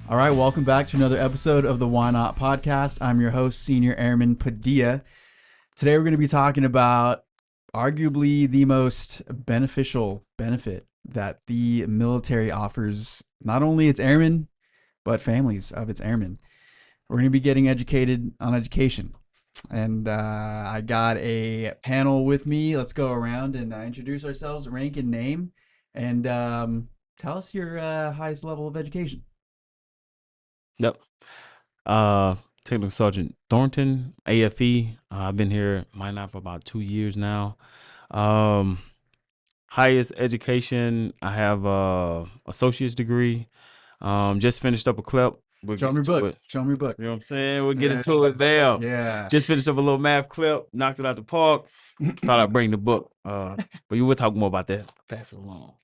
All right, welcome back to another episode of the Why Not podcast. I'm your host, Senior Airman Padilla. Today we're going to be talking about arguably the most beneficial benefit that the military offers not only its airmen, but families of its airmen. We're going to be getting educated on education. And I got a panel with me. Let's go around and introduce ourselves, rank and name, and tell us your highest level of education. Yep. Uh, Technical Sergeant Thornton, AFE. I've been here Minot for about 2 years now. Um, Highest education. I have a associate's degree. Just finished up a clip. We'll Show get me your into book. it. Show me your book. You know what I'm saying? We'll get Yeah. into it. Bam. Yeah. Just finished up a little math clip. Knocked it out the park. Thought I'd bring the book. But you will talk more about that. Pass it along.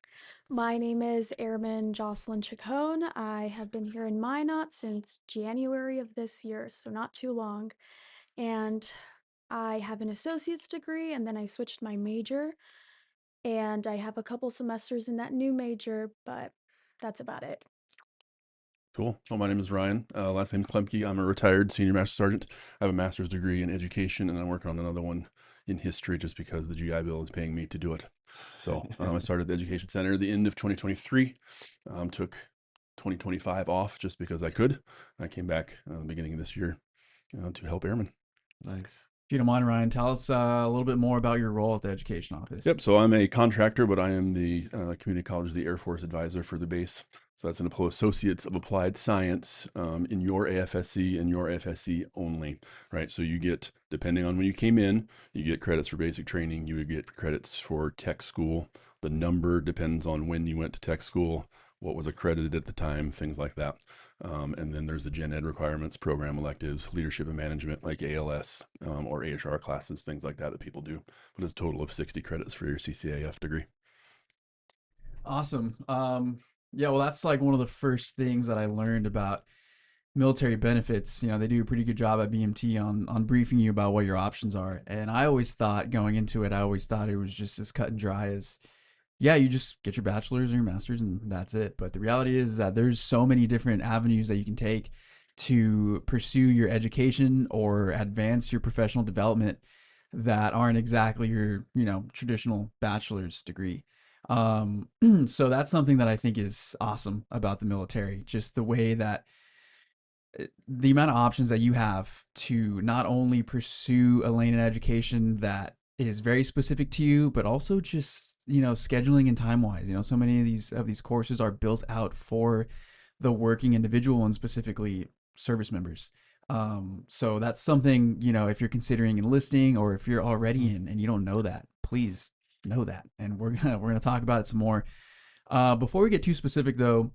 My name is Airman Jocelyn Chacon. I have been here in Minot since January of this year, so not too long. And I have an associate's degree, and then I switched my major. And I have a couple semesters in that new major, but that's about it. Cool. Well, my name is Ryan. Last name Klemke. I'm a retired senior master sergeant. I have a master's degree in education, and I'm working on another one in history just because the GI Bill is paying me to do it. So I started the Education Center at the end of 2023. Took 2025 off just because I could. I came back at the beginning of this year to help airmen. Nice. If you don't mind, Ryan, tell us a little bit more about your role at the education office. Yep. So I'm a contractor, but I am the community college, the Air Force advisor for the base. So that's an Associates of Applied Science in your AFSC and your AFSC only, right? So you get, depending on when you came in, you get credits for basic training. You would get credits for tech school. The number depends on when you went to tech school, what was accredited at the time, things like that. And then there's the gen ed requirements, program electives, leadership and management like ALS or AHR classes, things like that people do. But it's a total of 60 credits for your CCAF degree. Awesome. Yeah, well, that's like one of the first things that I learned about military benefits. You know, they do a pretty good job at BMT on briefing you about what your options are. And I always thought going into it, I always thought it was just as cut and dry as, yeah, you just get your bachelor's or your master's and that's it. But the reality is that there's so many different avenues that you can take to pursue your education or advance your professional development that aren't exactly your, traditional bachelor's degree. So that's something that I think is awesome about the military, just the way that the amount of options that you have to not only pursue a lane in education that is very specific to you, but also just, scheduling and time wise. So many of these courses are built out for the working individual and specifically service members. So that's something, if you're considering enlisting or if you're already in and you don't know that, please know that. And we're gonna talk about it some more. Before we get too specific though,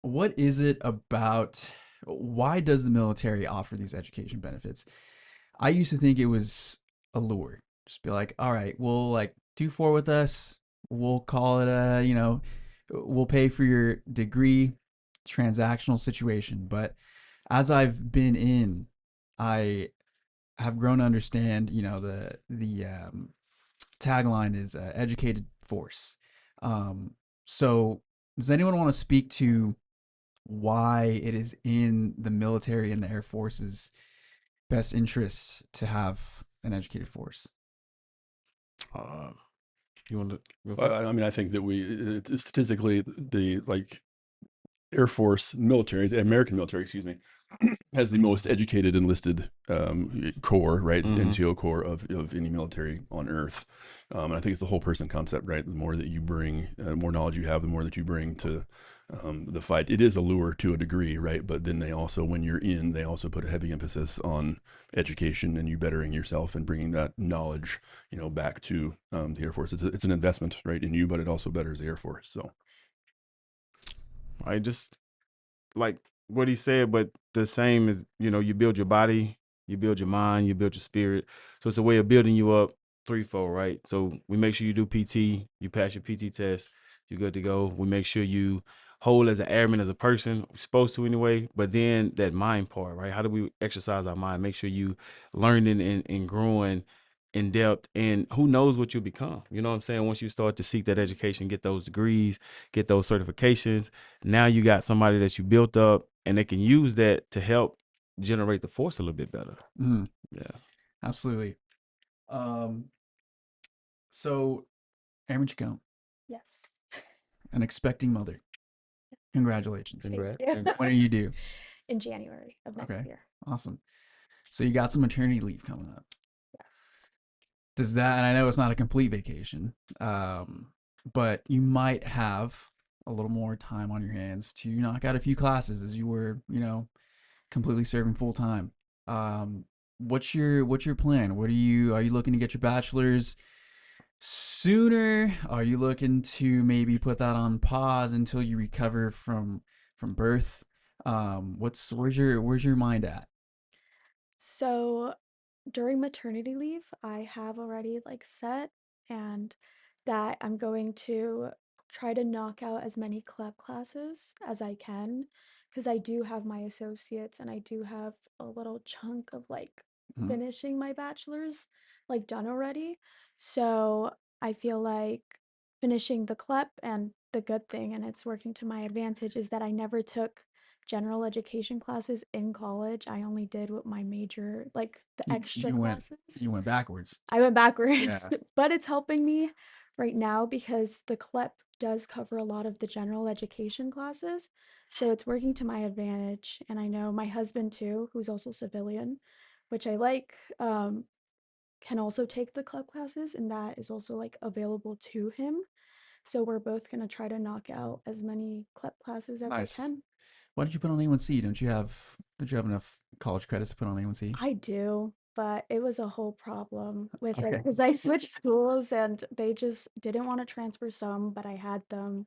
what is it about why does the military offer these education benefits? I used to think it was a lure. Just be like, all right, we'll like do four with us. We'll call it we'll pay for your degree, transactional situation. But as I've been in, I have grown to understand, the tagline is educated force. So does anyone want to speak to why it is in the military and the Air Force's best interest to have an educated force? Uh, you want to go I, first? I mean, I think that statistically, the Air Force military, the American military, excuse me, has the most educated enlisted corps, right? NCO corps of any military on earth. And I think it's the whole person concept, right? The more that you bring, more knowledge you have, the more that you bring to the fight. It is a lure to a degree, right? But then they also, when you're in, they also put a heavy emphasis on education and you bettering yourself and bringing that knowledge, back to the Air Force. It's an investment, right, in you, but it also betters the Air Force. So, Right, just like what he said, but the same as, you build your body, you build your mind, you build your spirit. So it's a way of building you up threefold, right? So we make sure you do PT, you pass your PT test, you're good to go. We make sure you whole as an airman, as a person, we're supposed to anyway. But then that mind part, right? How do we exercise our mind? Make sure you learning and growing in depth, and who knows what you'll become. You know what I'm saying? Once you start to seek that education, get those degrees, get those certifications, now you got somebody that you built up, and they can use that to help generate the force a little bit better. Mhm. Yeah. Absolutely. Um, so, Airman Chacon, Yes. an expecting mother. Congratulations. Thank Congrats. you. When are you due? In January of next Okay, year. awesome. So you got some maternity leave coming up. Yes. Does that, and I know it's not a complete vacation, but you might have a little more time on your hands to knock out a few classes as you were, completely serving full time. What's your plan? Are you looking to get your bachelor's sooner? Are you looking to maybe put that on pause until you recover from birth? Where's your mind at? So during maternity leave, I have already like set and that I'm going to try to knock out as many club classes as I can because I do have my associates and I do have a little chunk of like Mhm. finishing my bachelor's like done already. So I feel like finishing the CLEP and the good thing, and it's working to my advantage, is that I never took general education classes in college. I only did what my major, like the You, extra you went classes. you went backwards. I went backwards, Yeah. but it's helping me right now because the CLEP does cover a lot of the general education classes. So it's working to my advantage. And I know my husband too, who's also civilian, which I like, can also take the CLEP classes, and that is also like available to him. So we're both gonna try to knock out as many CLEP classes as I Nice. can. Why did you put on A1C? Did you have enough college credits to put on A1C? I do, but it was a whole problem with it Okay. because I switched schools and they just didn't want to transfer some, but I had them.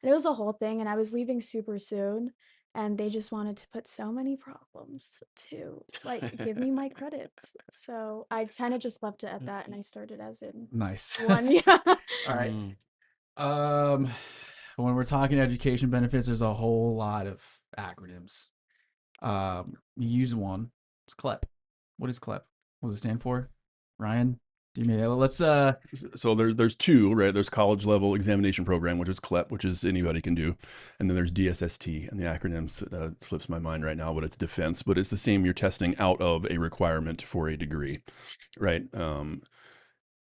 And it was a whole thing, and I was leaving super soon, and they just wanted to put so many problems to like give me my credits. So I kind of just left it at that, and I started as in Nice. one. Yeah. All right. Mm. Um, when we're talking education benefits, there's a whole lot of acronyms. You use one. It's CLEP. What is CLEP? What does it stand for? Ryan, do you mean let's So there's two, right? There's college level examination program, which is CLEP, which is anybody can do, and then there's DSST, and the acronym slips my mind right now, but it's defense, but it's the same. You're testing out of a requirement for a degree, right?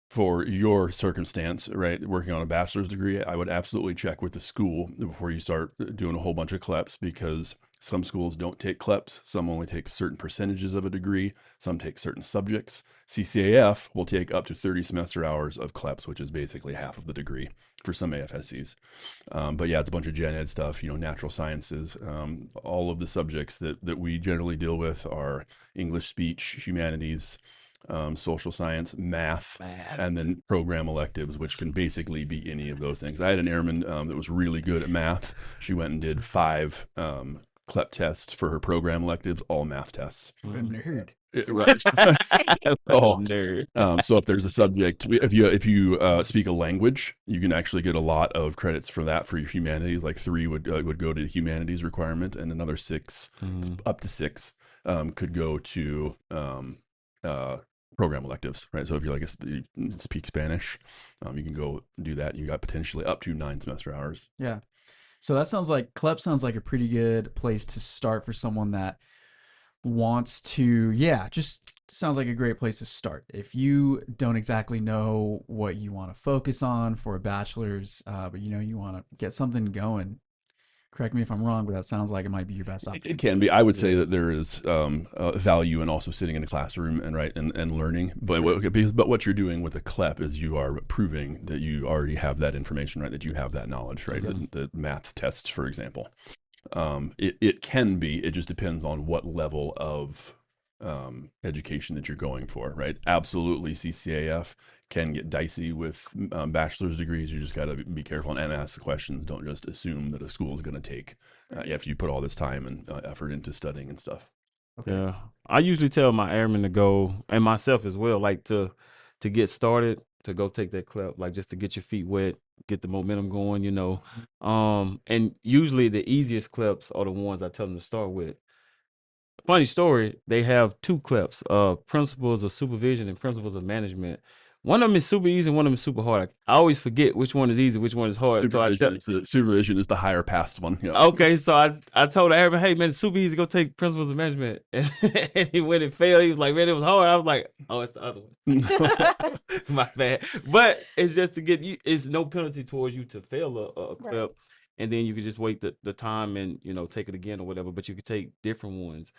For your circumstance, right, working on a bachelor's degree, I would absolutely check with the school before you start doing a whole bunch of CLEPs because some schools don't take CLEPs. Some only take certain percentages of a degree. Some take certain subjects. CCAF will take up to 30 semester hours of CLEPs, which is basically half of the degree for some AFSCs. But yeah, it's a bunch of gen ed stuff, natural sciences. All of the subjects that we generally deal with are English, speech, humanities, social science, math, and then program electives, which can basically be any of those things. I had an airman that was really good at math. She went and did 5 CLEP tests for her program electives, all math tests. what a nerd. Right. Oh, Oh, nerd. so if there's a subject, if you speak a language, you can actually get a lot of credits for that for your humanities. Like 3 would go to the humanities requirement, and another 6, Mm. up to 6, could go to program electives, right? So if you speak Spanish, you can go do that. You got potentially up to 9 semester hours. Yeah. So that sounds like CLEP sounds like a pretty good place to start for someone that wants to, yeah, just sounds like a great place to start. If you don't exactly know what you want to focus on for a bachelor's, but you want to get something going, correct me if I'm wrong, but that sounds like it might be your best It opportunity. can be. I would say Yeah. that there is value in also sitting in a classroom and learning. But Sure. what you're doing with a CLEP is you are proving that you already have that information, right? That you have that knowledge, right? Mhm. The math tests, for example. It can be. It just depends on what level of education that you're going for, right? Absolutely, CCAF can get dicey with bachelor's degrees. You just got to be careful and ask the questions. Don't just assume that a school is going to take after you put all this time and effort into studying and stuff. Okay. Yeah. I usually tell my airmen to go, and myself as well, like to get started, to go take that CLEP, like just to get your feet wet, get the momentum going. And usually the easiest CLEPs are the ones I tell them to start with. funny story, they have two clips, principles of supervision and principles of management. One of them is super easy, and one of them is super hard. I always forget which one is easy, which one is hard. So Supervision is the higher past one. Yeah. okay, so I told the Airman, hey man, it's super easy. Go take principles of management. And, when it failed, he was like, man, it was hard. I was like, oh, it's the other one. My bad. But it's just to get you. It's no penalty towards you to fail a clip, Right. and then you can just wait the time and take it again or whatever. But you could take different ones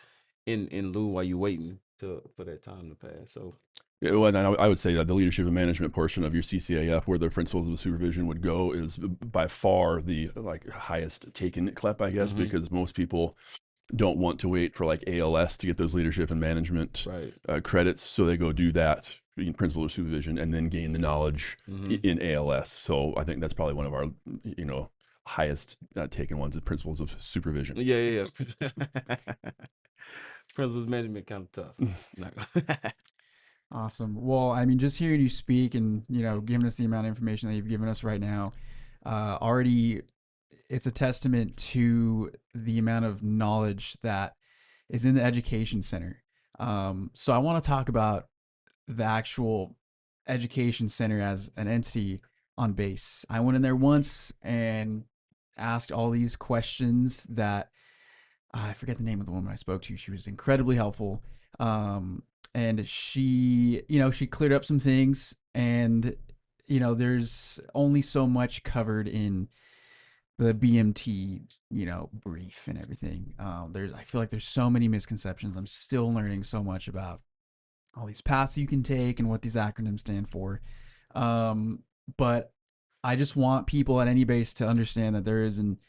in lieu while you're waiting for that time to pass. So Yeah, well, and I would say that the leadership and management portion of your CCAF, where the principles of supervision would go, is by far the highest taken clip, I guess, because most people don't want to wait for like ALS to get those leadership and management credits, so they go do that in principles of supervision and then gain the knowledge in ALS. So I think that's probably one of our highest taken ones, is principles of supervision. Yeah. Principles of management kind of tough. Awesome. Well, I mean, just hearing you speak and, giving us the amount of information that you've given us right now, already it's a testament to the amount of knowledge that is in the education center. So I want to talk about the actual education center as an entity on base. I went in there once and asked all these questions that I forget the name of the woman I spoke to. She was incredibly helpful. And she cleared up some things, and, there's only so much covered in the BMT, brief and everything. I feel like there's so many misconceptions. I'm still learning so much about all these paths you can take and what these acronyms stand for. But I just want people at any base to understand that there is an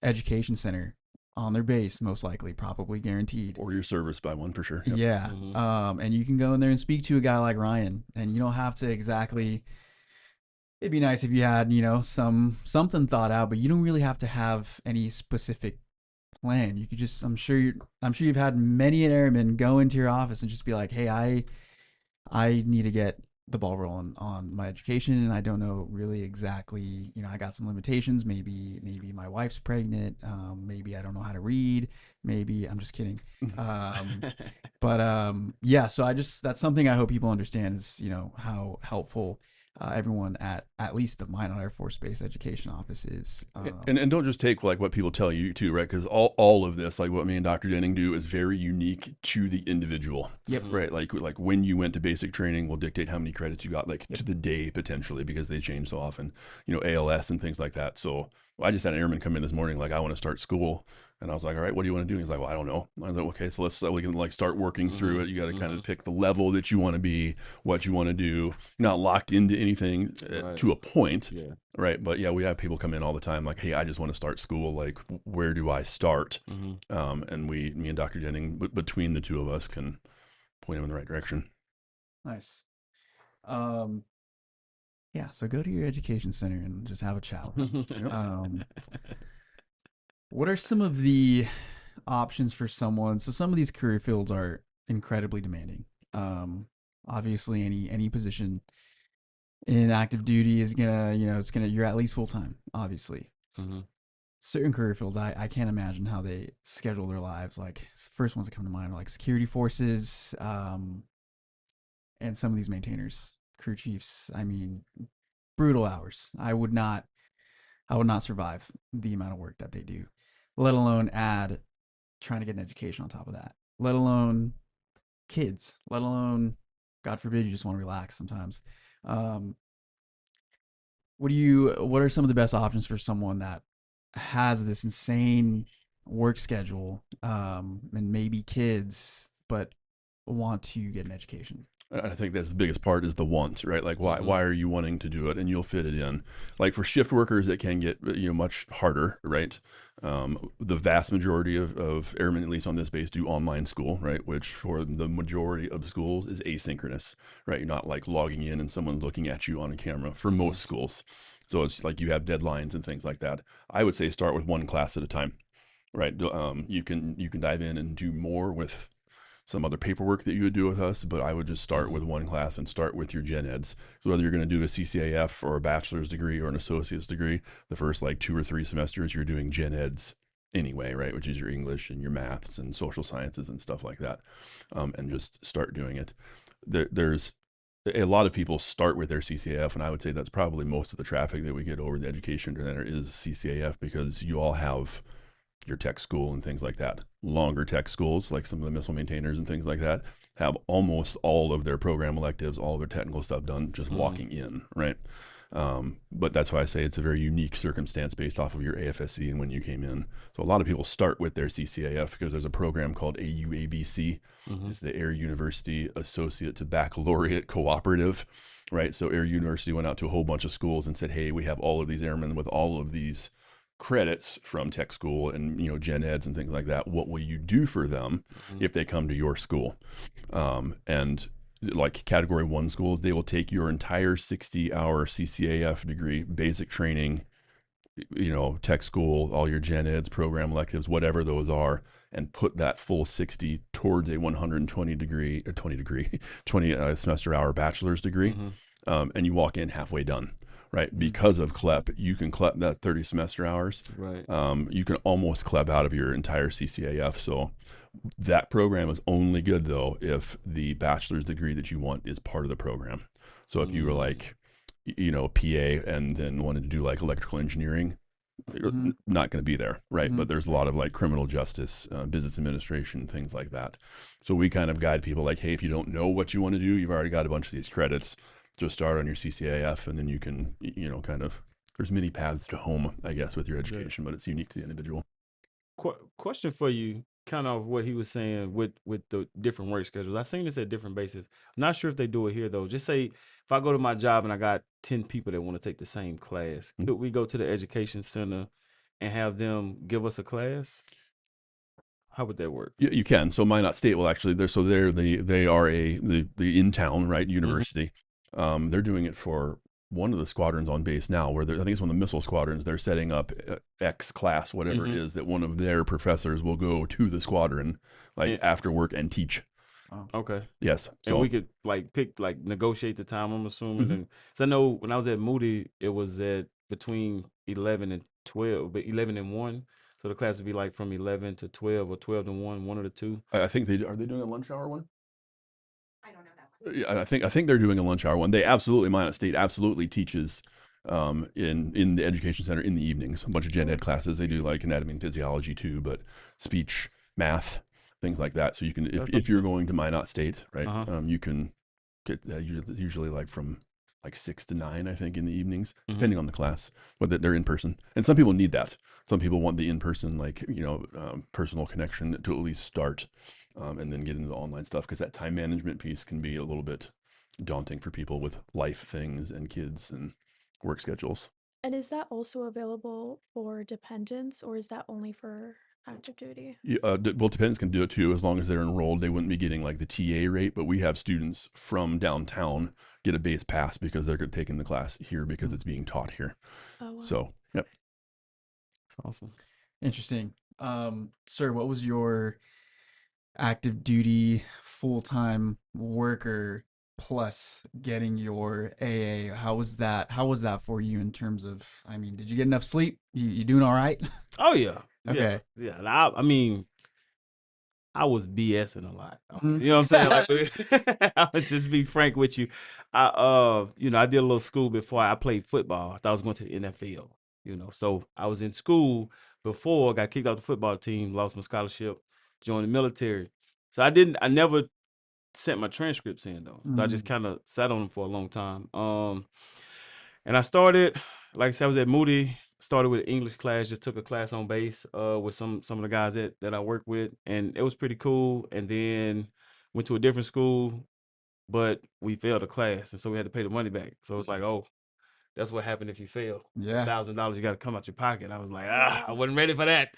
education center on their base, most likely, probably guaranteed. Or you're serviced by one for sure. Yep. Yeah. And you can go in there and speak to a guy like Ryan, and you don't have to exactly. It'd be nice if you had, something thought out, but you don't really have to have any specific plan. You could just, I'm sure you've had many an airman go into your office and just be like, hey, I need to get the ball rolling on my education, and I don't know really exactly, I got some limitations. Maybe my wife's pregnant. Maybe I don't know how to read. Maybe I'm just kidding. Yeah, so that's something I hope people understand is, how helpful everyone at least the Minot Air Force Base Education Office is. And don't just take like what people tell you too, right? Because all of this, like what me and Dr. Denning do, is very unique to the individual. Yep. Right. Like when you went to basic training will dictate how many credits you got, like to the day potentially, because they change so often. ALS and things like that. So I just had an airman come in this morning, like, I want to start school. And I was like, all right, what do you want to do? He's like, well, I don't know. I was like, okay, so we can like start working through it. You got to kind of pick the level that you want to be, what you want to do. You're not locked into anything to a point. Yeah. Right. But yeah, we have people come in all the time like, hey, I just want to start school. Like, where do I start? And me and Dr. Denning, between the two of us, can point them in the right direction. Nice. Yeah, so go to your education center and just have a chat. What are some of the options for someone? So some of these career fields are incredibly demanding. Obviously, any position in active duty is gonna, you're at least full time. Obviously, certain career fields, I can't imagine how they schedule their lives. Like, first ones that come to mind are like security forces, and some of these maintainers, crew chiefs. I mean, brutal hours. I would not survive the amount of work that they do, let alone add trying to get an education on top of that, let alone kids, let alone, God forbid, you just want to relax sometimes. What are some of the best options for someone that has this insane work schedule, and maybe kids, but want to get an education? I think that's the biggest part, is the want, right? Like, why are you wanting to do it? And you'll fit it in. Like for shift workers, it can get much harder, right? The vast majority of airmen, at least on this base, do online school, right? Which for the majority of schools is asynchronous, right? You're not like logging in and someone's looking at you on a camera for most schools. So it's like you have deadlines and things like that. I would say start with one class at a time, right? You can dive in and do more with some other paperwork that you would do with us, but I would just start with one class and start with your gen eds. So whether you're going to do a CCAF or a bachelor's degree or an associate's degree, the first like 2 or 3 semesters you're doing gen eds, anyway, right? Which is your English and your maths and social sciences and stuff like that, and just start doing it. There's a lot of people start with their CCAF, and I would say that's probably most of the traffic that we get over the education center is CCAF, because you all have your tech school and things like that. Longer tech schools, like some of the missile maintainers and things like that, have almost all of their program electives, all of their technical stuff done just walking in, right? But that's why I say it's a very unique circumstance based off of your AFSC and when you came in. So a lot of people start with their CCAF because there's a program called AUABC. It's the Air University Associate to Baccalaureate Cooperative, right? So Air University went out to a whole bunch of schools and said, hey, we have all of these airmen with all of these credits from tech school and gen eds and things like that. What will you do for them if they come to your school? And like category 1 schools, they will take your entire 60-hour CCAF degree, basic training, tech school, all your gen eds, program electives, whatever those are, and put that full 60 towards a 120 degree or 20 semester hour bachelor's degree. And you walk in halfway done, right? Because of CLEP, you can CLEP that 30 semester hours. Right. You can almost CLEP out of your entire CCAF. So that program is only good though if the bachelor's degree that you want is part of the program. So if you were like, PA and then wanted to do like electrical engineering, not going to be there, right? But there's a lot of like criminal justice, business administration, things like that. So we kind of guide people like, hey, if you don't know what you want to do, you've already got a bunch of these credits. Just start on your CCAF, and then you can, kind of, there's many paths to home, I guess, with your education, but it's unique to the individual. Question for you, kind of what he was saying with the different work schedules. I've seen this at different bases. I'm not sure if they do it here though. Just say if I go to my job and I got 10 people that want to take the same class, could we go to the education center and have them give us a class? How would that work? You can. So Minot State will actually, they are the in town, right, university. They're doing it for one of the squadrons on base now, where I think it's one of the missile squadrons. They're setting up X class, whatever it is, that one of their professors will go to the squadron, like after work, and teach. Okay. Yes. So, and we could negotiate the time, I'm assuming. And so I know when I was at Moody, it was at between 11 and 12, but 11 and 1. So the class would be like from 11 to 12 or 12 to 1, one of the two. I think are they doing a lunch hour one? I think they're doing a lunch hour one. They absolutely, Minot State absolutely teaches in the education center in the evenings. A bunch of gen ed classes. They do like anatomy and physiology too, but speech, math, things like that. So you can, if you're going to Minot State, right, you can get usually like from like 6 to 9, I think, in the evenings, depending on the class, whether they're in person. And some people need that. Some people want the in-person, like, personal connection to at least start. And then get into the online stuff, because that time management piece can be a little bit daunting for people with life things and kids and work schedules. And is that also available for dependents, or is that only for active duty? Well, dependents can do it too, as long as they're enrolled. They wouldn't be getting like the TA rate, but we have students from downtown get a base pass because they're taking the class here because it's being taught here. Oh, wow. So, yep. That's awesome. Interesting. Sir, what was your active duty full-time worker plus getting your AA? How was that for you in terms of, I mean, did you get enough sleep? You doing all right? Oh yeah. Okay. Yeah. I mean, I was BSing a lot. You know what I'm saying? Like, I would just be frank with you. I did a little school before I played football. I thought I was going to the NFL, so I was in school before, got kicked off the football team, lost my scholarship, joined the military. So I never sent my transcripts in though. So I just kind of sat on them for a long time. And I started, like I said, I was at Moody, started with an English class, just took a class on base with some of the guys that I work with, and it was pretty cool. And then went to a different school, but we failed a class, and so we had to pay the money back. So it's like, oh, that's what happened if you fail. Yeah. $1,000 you got to come out your pocket. I was like, I wasn't ready for that.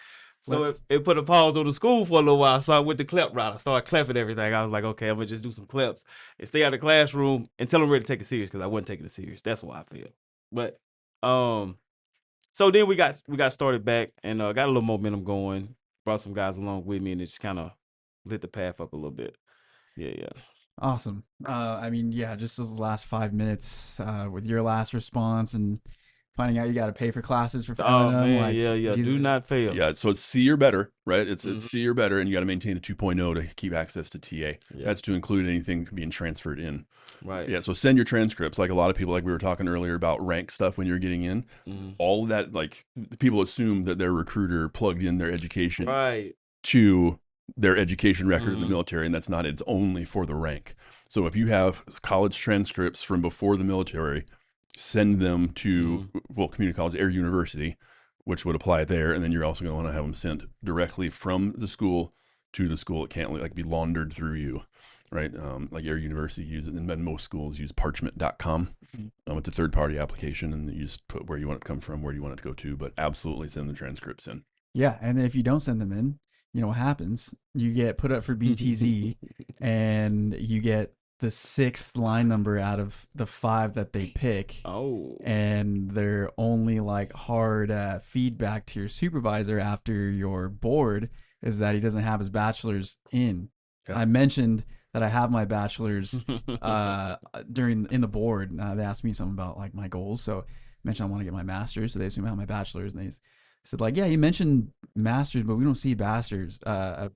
So it put a pause on the school for a little while. So I went the CLEP route. I started clefing everything. I was like, okay, I'm gonna just do some CLEPs and stay out of the classroom until I'm ready to take it serious, because I wasn't taking it serious. That's why I failed. But so then we got started back and got a little momentum going. Brought some guys along with me, and it just kind of lit the path up a little bit. Yeah. Awesome. I mean, yeah, just those last 5 minutes with your last response and finding out you got to pay for classes for Oh failing them. man, Like, yeah. Do these- not fail. Yeah, so it's C or better, right? It's Mhm. C or better, and you got to maintain a 2.0 to keep access to TA. Yeah. That's to include anything being transferred in. Right. Yeah, so send your transcripts. Like a lot of people, like we were talking earlier about rank stuff when you're getting in. Mhm. All of that, like people assume that their recruiter plugged in their education Right. to their education record in the Mhm. military, and that's not. It's only for the rank. So if you have college transcripts from before the military, send them to community college, Air University, which would apply there, and then you're also going to want to have them sent directly from the school to the school. It can't like be laundered through you, right? Like Air University uses, and most schools use parchment.com. It's a third-party application, and you just put where you want it to come from, where you want it to go to, but absolutely send the transcripts in. yeah. And then if you don't send them in, you know what happens? You get put up for BTZ and you get the 6th line number out of the 5 that they pick. Oh. And they're only like hard feedback to your supervisor after your board is that he doesn't have his bachelor's in. Yeah. I mentioned that I have my bachelor's in the board. They asked me something about like my goals, so I mentioned I want to get my master's, so they assume I have my bachelor's, and they said like, yeah, you mentioned master's, but we don't see bachelor's. My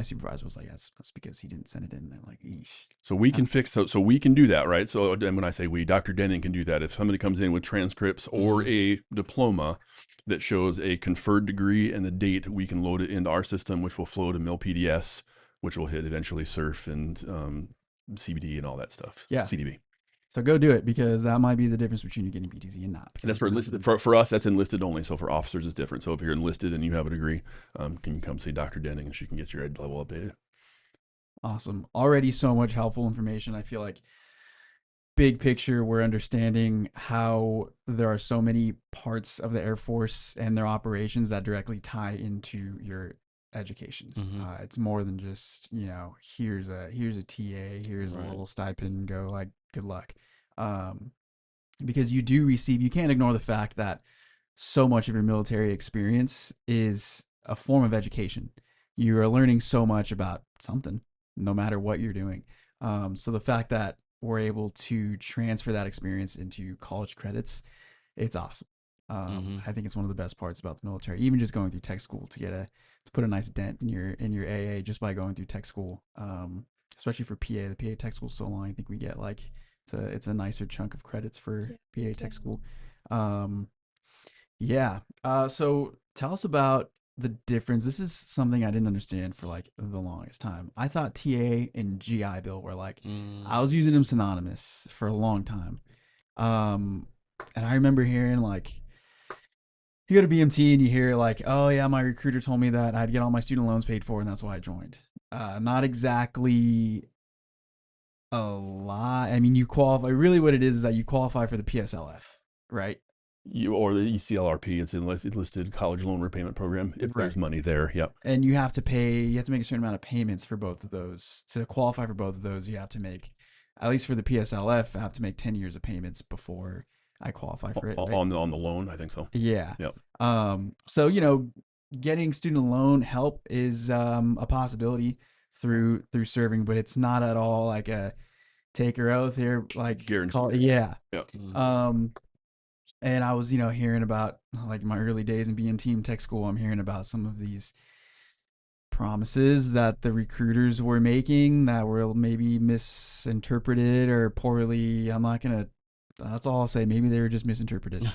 supervisor was like, that's because he didn't send it in. They're like, eesh. So we can fix that. So we can do that, right? So, and when I say we, Dr. Denning can do that. If somebody comes in with transcripts or a diploma that shows a conferred degree and the date, we can load it into our system, which will flow to MilPDS, which will hit eventually SURF and CBD and all that stuff. Yeah. CDB. So go do it, because that might be the difference between you getting BTZ and not. And that's for enlisted. For us, that's enlisted only. So for officers, it's different. So if you're enlisted and you have a degree, can you come see Dr. Denning and she can get your ed level updated. Awesome. Already so much helpful information. I feel like big picture, we're understanding how there are so many parts of the Air Force and their operations that directly tie into your education. It's more than just, here's a TA, here's a little stipend, go, like, good luck. Because you can't ignore the fact that so much of your military experience is a form of education. You are learning so much about something, no matter what you're doing. So the fact that we're able to transfer that experience into college credits, it's awesome. I think it's one of the best parts about the military. Even just going through tech school to put a nice dent in your AA just by going through tech school, especially for PA. The PA tech school is so long. I think we get like it's a nicer chunk of credits for PA tech school. So tell us about the difference. This is something I didn't understand for like the longest time. I thought TA and GI Bill were like, I was using them synonymous for a long time. And I remember hearing like, you go to BMT and you hear like, oh yeah, my recruiter told me that I'd get all my student loans paid for, and that's why I joined. Not exactly a lot. I mean, you qualify. Really, what it is that you qualify for the PSLF, right? Or the ECLRP, it's enlisted college loan repayment program. If there's money there, yep. And you have to make a certain amount of payments for both of those. To qualify for both of those, you have to make, at least for the PSLF, I have to make 10 years of payments before I qualify for it. Right? On the loan, I think so. Yeah. Yep. So getting student loan help is a possibility through serving, but it's not at all like a take your oath here, like guaranteed. Yeah. Yep. And I was, hearing about like my early days in being team tech school. I'm hearing about some of these promises that the recruiters were making that were maybe misinterpreted or poorly. That's all I'll say. Maybe they were just misinterpreted.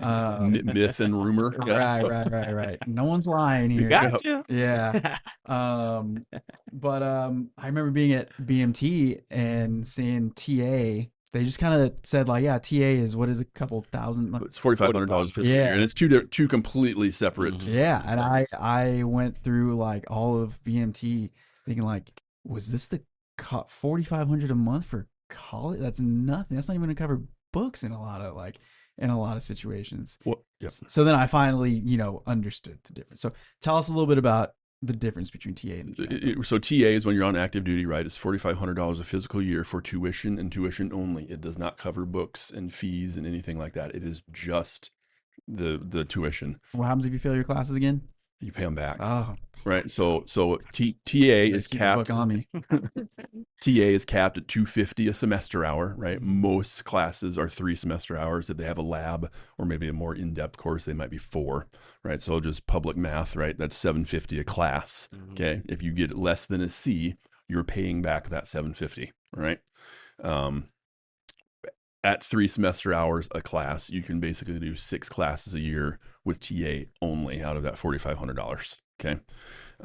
Myth and rumor. Yeah. Right. No one's lying here. Gotcha. Yeah. But I remember being at BMT and seeing TA. They just kind of said like, yeah, TA is what is a couple thousand. It's $4,500 fiscal year, and it's two completely separate. Yeah, and I went through like all of BMT thinking like, was this the $4,500 a month for college? That's nothing. That's not even gonna cover books in a lot of situations. Well, yep. So then I finally understood the difference. So tell us a little bit about the difference between TA and GI. So TA is when you're on active duty, right? It's $4,500 a fiscal year for tuition and tuition only. It does not cover books and fees and anything like that. It is just the tuition. What happens if you fail your classes again? You pay them back. Oh, Right. So TA you is keep the book capped. on me. TA is capped at 250 a semester hour, right? Mhm. Most classes are 3 semester hours. If they have a lab or maybe a more in-depth course, they might be 4, right? So just public math, right? That's 750 a class. Okay. If you get less than a C, you're paying back that 750, right? Um, at 3 semester hours a class, you can basically do 6 classes a year with TA only out of that $4,500. Okay.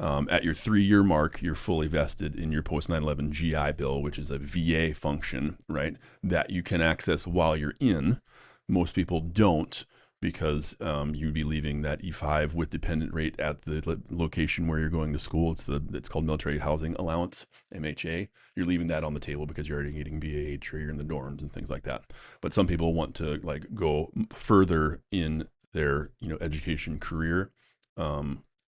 At your 3-year mark, you're fully vested in your post 9/11 GI Bill, which is a VA function, right? That you can access while you're in. Most people don't because you'd be leaving that E5 with dependent rate at the location where you're going to school. It's called Military Housing Allowance, MHA. You're leaving that on the table because you're already getting BAH or you're in the dorms and things like that. But some people want to like go further in their education career.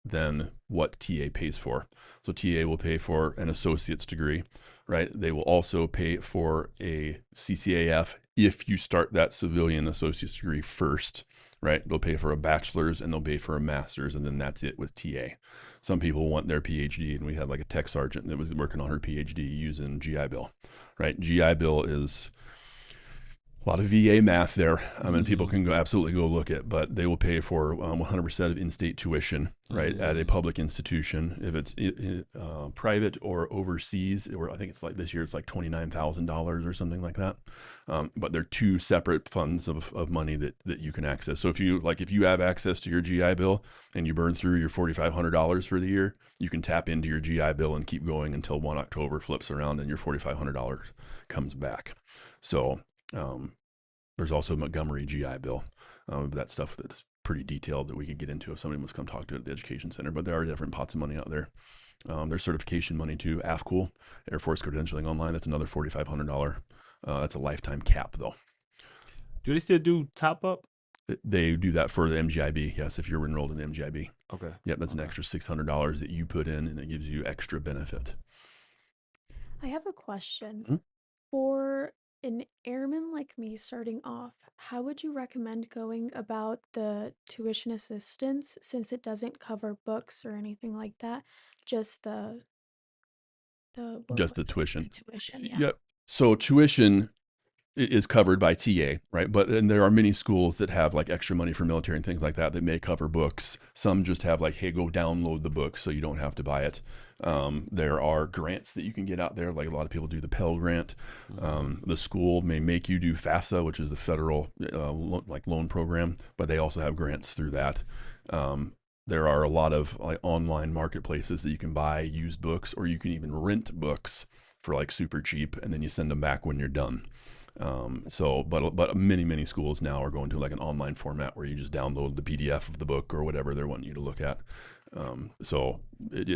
Than what TA pays for. So TA will pay for an associate's degree, right? They will also pay for a CCAF if you start that civilian associate's degree first, right? They'll pay for a bachelor's and they'll pay for a master's, and then that's it with TA. Some people want their PhD, and we had like a tech sergeant that was working on her PhD using GI Bill, right? GI Bill is a lot of VA math there. I mean, people can absolutely go look at, but they will pay for 100% of in-state tuition, right, at a public institution. If it's private or overseas, or I think it's like this year, it's like $29,000 or something like that. But they're 2 separate funds of money that you can access. So if you have access to your GI Bill and you burn through your $4,500 for the year, you can tap into your GI Bill and keep going until 1 October flips around and your $4,500 comes back. So there's also Montgomery GI Bill. That stuff that's pretty detailed that we could get into if somebody wants to come talk to it at the education center. But there are different pots of money out there. There's certification money too. AFCOOL, Air Force Credentialing Online. That's another $4,500. That's a lifetime cap though. Do they still do top up? They do that for the MGIB. Yes, if you're enrolled in the MGIB. Okay. Yep, that's an extra $600 that you put in, and it gives you extra benefit. I have a question. Mhm. For an airman like me starting off, how would you recommend going about the tuition assistance since it doesn't cover books or anything like that? Just the what Just was the it? tuition. The tuition, yeah. Yep. So tuition is covered by TA, right? But then there are many schools that have like extra money for military and things like that may cover books. Some just have like, hey, go download the book so you don't have to buy it. There are grants that you can get out there. Like a lot of people do the Pell Grant. The school may make you do FAFSA, which is the federal loan program, but they also have grants through that. There are a lot of like online marketplaces that you can buy used books, or you can even rent books for like super cheap, and then you send them back when you're done. But many schools now are going to like an online format where you just download the PDF of the book or whatever they're wanting you to look at.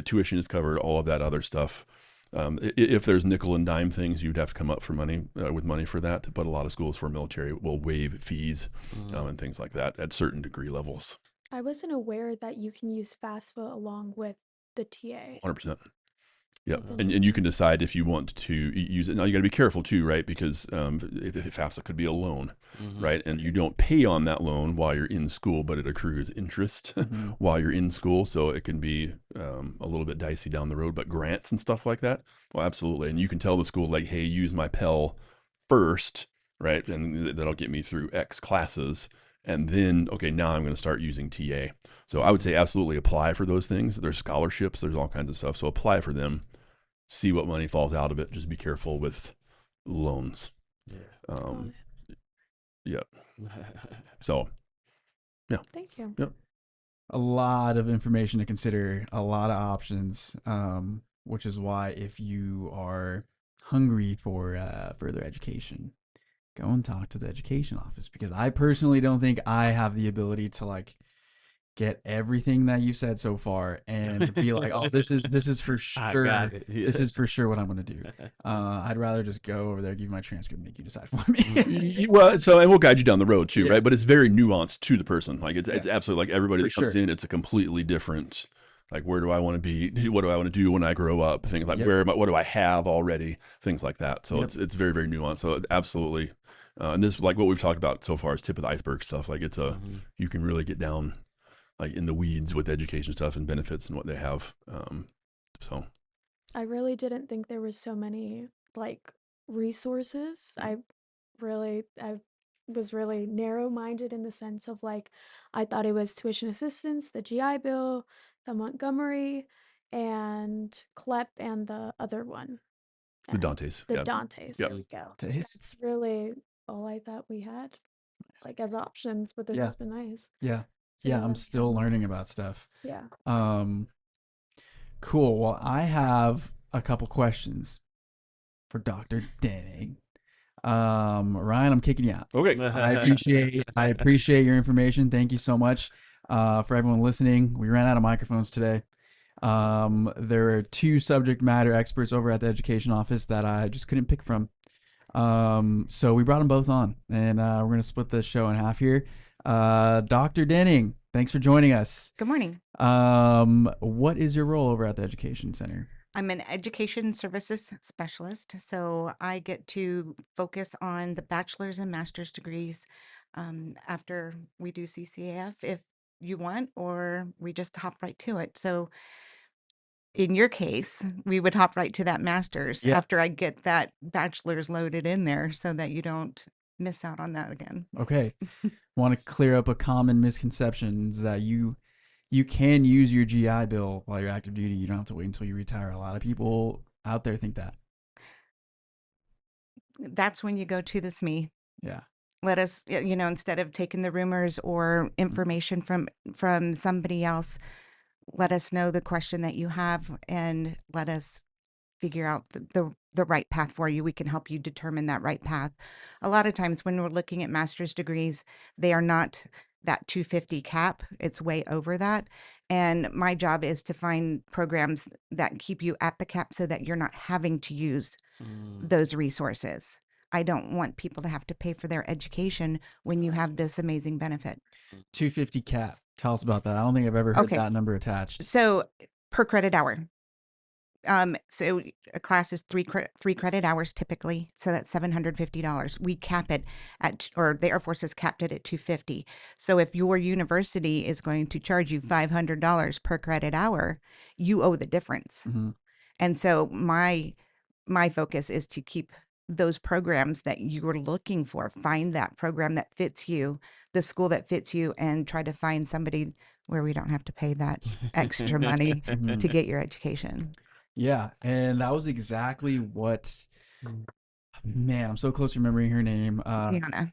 Tuition is covered, all of that other stuff. If there's nickel and dime things, you'd have to come up for money with money for that. But a lot of schools for military will waive fees and things like that at certain degree levels. I wasn't aware that you can use FAFSA along with the TA. 100%. Yeah, That's and you can decide if you want to use it. Now you got to be careful too, right? Because if FAFSA could be a loan, right? And you don't pay on that loan while you're in school, but it accrues interest while you're in school, so it can be a little bit dicey down the road. But grants and stuff like that, well, absolutely. And you can tell the school like, hey, use my Pell first, right? And that'll get me through X classes. And then, okay, now I'm going to start using TA. So I would say absolutely apply for those things. There's scholarships, there's all kinds of stuff. So apply for them, see what money falls out of it. Just be careful with loans. Yeah. So, yeah. Thank you. Yep. A lot of information to consider, a lot of options, which is why if you are hungry for further education, go and talk to the education office, because I personally don't think I have the ability to like get everything that you said so far and be like, oh, this is for I sure. got it. Yeah. This is for sure what I'm gonna do. I'd rather just go over there, give you my transcript, and make you decide for me. Well, and we'll guide you down the road too, Yeah. right? But it's very nuanced to the person. Like it's absolutely like everybody For that comes sure. in, it's a completely different. Like, where do I want to be? What do I want to do when I grow up? Things like Yep. what do I have already? Things like that. So Yep. it's very nuanced. So absolutely, and this like what we've talked about so far is tip of the iceberg stuff. Like it's you can really get down like in the weeds with education stuff and benefits and what they have. So I really didn't think there was so many like resources. I was really narrow-minded in the sense of like I thought it was tuition assistance, the GI Bill, the Montgomery, and CLEP, and the other one. the And Dantes, the yeah, Dantes, yeah. there we go. Taste. That's really all I thought we had like as options, but this Yeah. has been nice Yeah. to Yeah, I'm still learn more. learning about stuff. Yeah. Cool. Well, I have a couple questions for Dr. Denning. Ryan, I'm kicking you out. Okay. I appreciate your information. Thank you so much. For everyone listening, we ran out of microphones today. There are two subject matter experts over at the education office that I just couldn't pick from. So we brought them both on, and we're going to split the show in half here. Dr. Denning, thanks for joining us. Good morning. What is your role over at the Education Center? I'm an education services specialist, so I get to focus on the bachelor's and master's degrees after we do CCAF if you want, or we just hop right to it. So in your case, we would hop right to that master's Yeah. after I get that bachelor's loaded in there so that you don't miss out on that again. Okay. Want to clear up a common misconception is that you can use your GI Bill while you're active duty. You don't have to wait until you retire. A lot of people out there think that. That's when you go to the SME. Yeah. Let us, instead of taking the rumors or information from somebody else, let us know the question that you have and let us figure out the right path for you. We can help you determine that right path. A lot of times when we're looking at master's degrees, they are not that 250 cap. It's way over that. And my job is to find programs that keep you at the cap so that you're not having to use those resources. I don't want people to have to pay for their education when you have this amazing benefit. 250 cap. Tell us about that. I don't think I've ever heard Okay. that number attached. So per credit hour. So a class is three credit hours typically. So that's $750. We cap it at, or the Air Force has capped it at 250. So if your university is going to charge you $500 per credit hour, you owe the difference. Mm-hmm. And so my focus is to keep those programs that you're looking for, find that program that fits you, the school that fits you, and try to find somebody where we don't have to pay that extra money to get your education. Yeah, and that was exactly what. Man, I'm so close to remembering her name. Brianna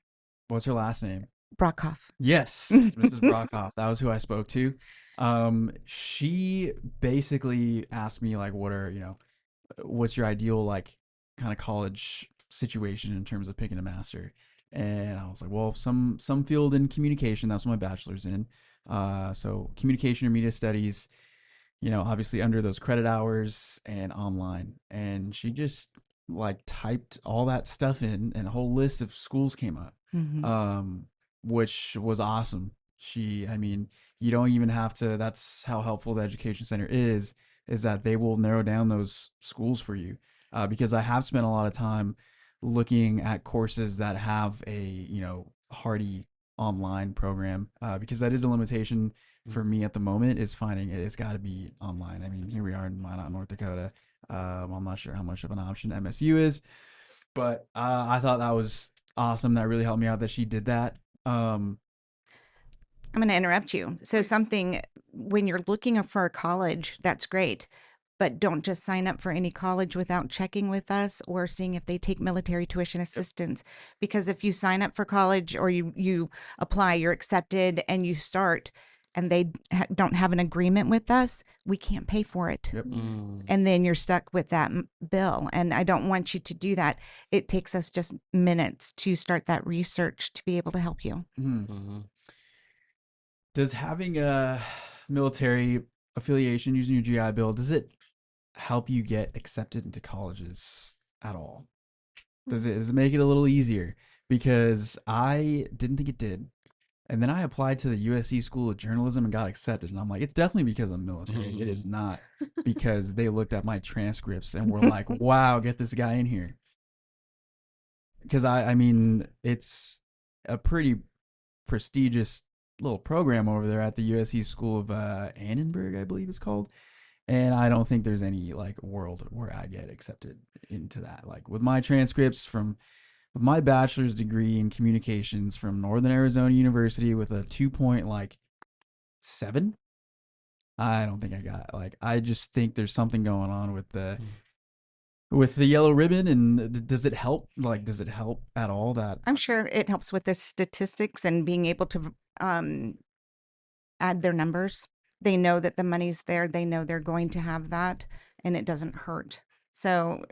What's her last name? Brockhoff. Yes, Mrs. Brockhoff. That was who I spoke to. She basically asked me like, what's your ideal like kind of college situation in terms of picking a master? And I was like, well, some field in communication. That's what my bachelor's in. So communication or media studies. Obviously under those credit hours and online. And she just like typed all that stuff in, and a whole list of schools came up, which was awesome. You don't even have to, that's how helpful the Education Center is that they will narrow down those schools for you. Because I have spent a lot of time looking at courses that have a, hearty online program, because that is a limitation for me at the moment, is finding it's got to be online. I mean, here we are in Minot, North Dakota. I'm not sure how much of an option MSU is, but I thought that was awesome. That really helped me out that she did that. I'm going to interrupt you. So when you're looking for a college, that's great. But don't just sign up for any college without checking with us or seeing if they take military tuition assistance. Because if you sign up for college or you apply, you're accepted and you start and they don't have an agreement with us, we can't pay for it. Yep. And then you're stuck with that bill. And I don't want you to do that. It takes us just minutes to start that research to be able to help you. Does having a military affiliation using your GI Bill, does it help you get accepted into colleges at all? Does it make it a little easier? Because I didn't think it did. And then I applied to the USC School of Journalism and got accepted. And I'm like, it's definitely because I'm military. It is not because they looked at my transcripts and were like, wow, get this guy in here. Because I mean, it's a pretty prestigious little program over there at the USC School of Annenberg, I believe it's called. And I don't think there's any like world where I get accepted into that. Like with my transcripts from with my bachelor's degree in communications from Northern Arizona University with a 2.7, I don't think I got like I just think there's something going on with the yellow ribbon. And does it help? Like, does it help at all that I'm sure it helps with the statistics and being able to add their numbers. They know that the money's there. They know they're going to have that, and it doesn't hurt. So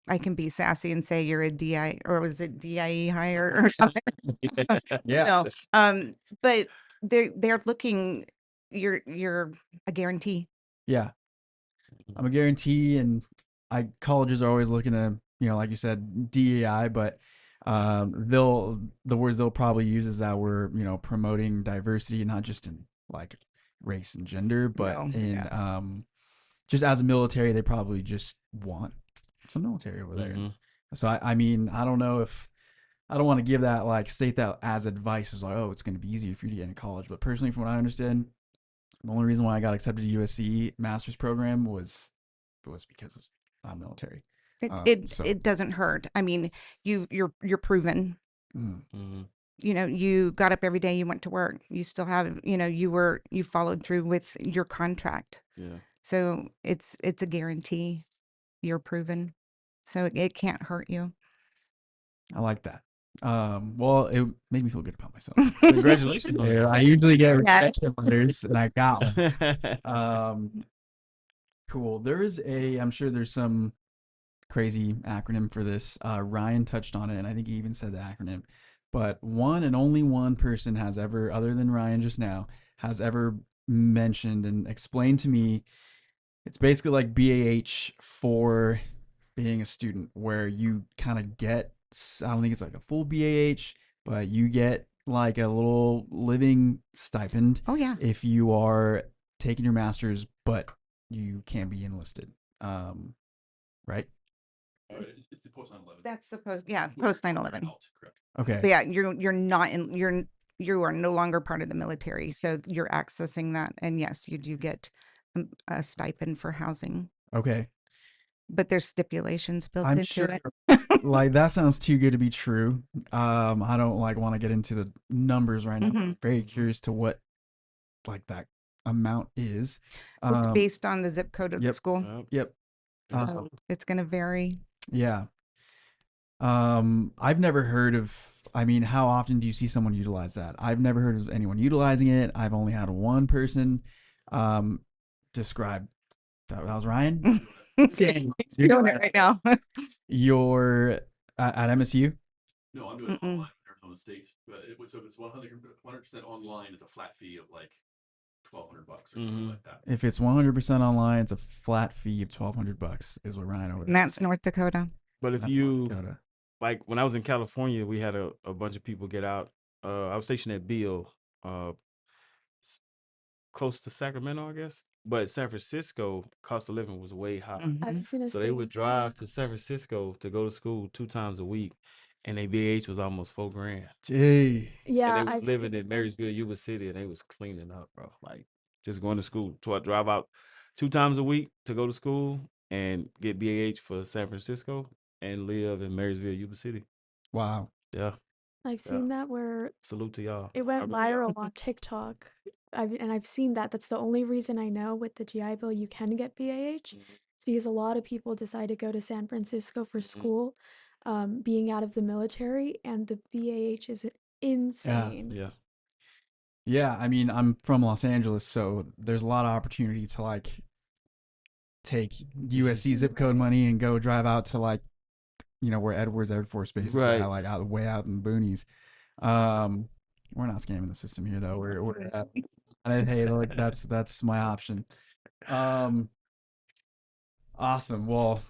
I can be sassy and say you're a DI, or was it DIE hire or something? yeah. No, but they're looking. You're a guarantee. Yeah. I'm a guarantee, and colleges are always looking to, like you said, DEI, but the words they'll probably use is that we're, promoting diversity, not just in like race and gender, but No, in yeah. just as a military, they probably just want some military over there. Mhm. So I mean, I don't know if I don't want to give that like state that as advice is like, oh, it's going to be easier for you to get into college. But personally, from what I understand, the only reason why I got accepted to USC master's program was because I'm military. So It doesn't hurt. I mean, you're proven. Mhm. You got up every day, you went to work. You still have, you followed through with your contract. Yeah. So it's a guarantee. You're proven. So it can't hurt you. I like that. Well, it made me feel good about myself. Congratulations. I usually get rejection letters, and I got one. Cool. I'm sure there's some crazy acronym for this. Ryan touched on it, and I think he even said the acronym. But one and only one person has ever, other than Ryan just now, has ever mentioned and explained to me. It's basically like BAH for being a student, where you kind of get, I don't think it's like a full BAH, but you get like a little living stipend Oh yeah. if you are taking your master's, but you can't be enlisted. Right? It's the post 9/11. That's supposed, yeah, post 9/11. Correct. Okay. But yeah, you're not in, you are no longer part of the military, so you're accessing that, and yes, you do get a stipend for housing, Okay. but there's stipulations built I'm into sure it. like that sounds too good to be true. I don't like want to get into the numbers right now. Mhm. Very curious to what like that amount is. It's based on the zip code of the Yep. school, Yep. so it's going to vary. Yeah. I've never heard of, I mean, how often do you see someone utilize that? I've never heard of anyone utilizing it. I've only had one person describe, that was Ryan. Dang. He's doing it right now. You're at MSU? No, I'm doing it Mm-mm. online in Arizona State. But so if it's 100% online, it's a flat fee of like $1,200 or something like that. If it's 100% online, it's a flat fee of $1,200 is what Ryan over there And that's said. North Dakota. But if That's you North Dakota. like when I was in California, we had a bunch of people get out. I was stationed at Beale, close to Sacramento, I guess. But San Francisco, cost of living was way high. Mhm. I've seen a So they would state. drive to San Francisco to go to school 2 times a week, and their BH was almost $4,000. Gee. Yeah, And they was I've living in Marysville, Yuba City, and they was cleaning up, bro. Like just going to school. So I drive out 2 times a week to go to school and get BAH for San Francisco and live in Marysville, Yuba City. Wow. Yeah. I've seen that where Salute to y'all. it went viral on TikTok. I've seen that. That's the only reason I know with the GI Bill you can get BAH. It's because a lot of people decide to go to San Francisco for school, being out of the military, and the BAH is insane. Yeah. Yeah, I mean, I'm from Los Angeles, so there's a lot of opportunity to like take USC zip code money and go drive out to like, where Edwards Air Force Base is Right. at, like way out in the boonies. We're not scamming the system here though. We're hey, like that's my option. Awesome. Well,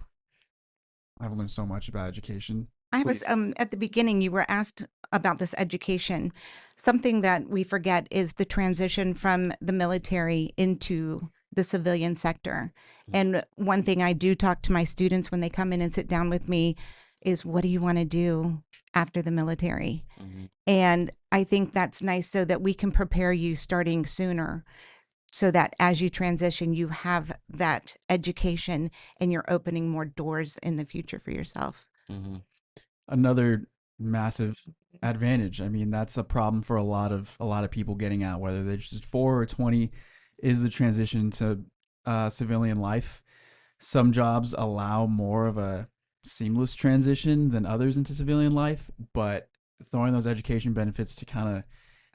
I've learned so much about education. I was Please. at the beginning you were asked about this education. Something that we forget is the transition from the military into the civilian sector. And one thing I do talk to my students when they come in and sit down with me, is what do you want to do after the military? Mm-hmm. And I think that's nice so that we can prepare you starting sooner so that as you transition, you have that education and you're opening more doors in the future for yourself. Mm-hmm. Another massive advantage. I mean, that's a problem for a lot of people getting out, whether they're just 4 or 20, is the transition to civilian life. Some jobs allow more of a seamless transition than others into civilian life, but throwing those education benefits to kind of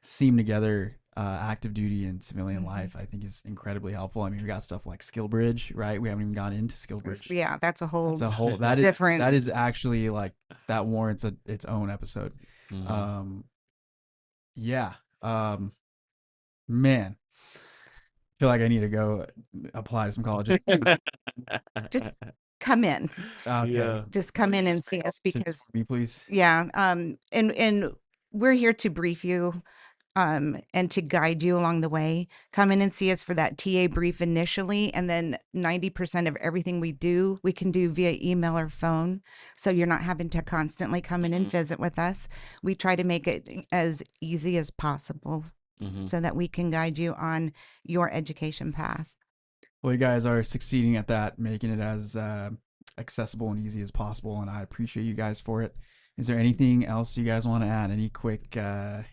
seam together active duty and civilian life, I think is incredibly helpful. I mean, we got stuff like Skill Bridge, right? We haven't even gone into Skill Bridge. Yeah, that's a whole That different. is actually like that warrants its own episode. Mm-hmm. Yeah. Man, I feel like I need to go apply to some colleges. Just come in. Okay. Yeah. Just come in and see us Sit because for me, please. yeah, and we're here to brief you and to guide you along the way. Come in and see us for that TA brief initially, and then 90% of everything we do, we can do via email or phone. So you're not having to constantly come in and visit with us. We try to make it as easy as possible Mm-hmm. so that we can guide you on your education path. Well, you guys are succeeding at that, making it as accessible and easy as possible, and I appreciate you guys for it. Is there anything else you guys want to add? Any quick? No,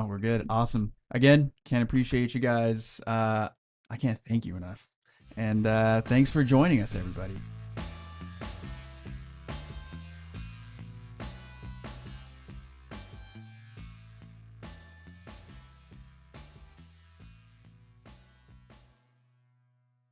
we're good. Awesome. Again, can't appreciate you guys. I can't thank you enough. And thanks for joining us, everybody.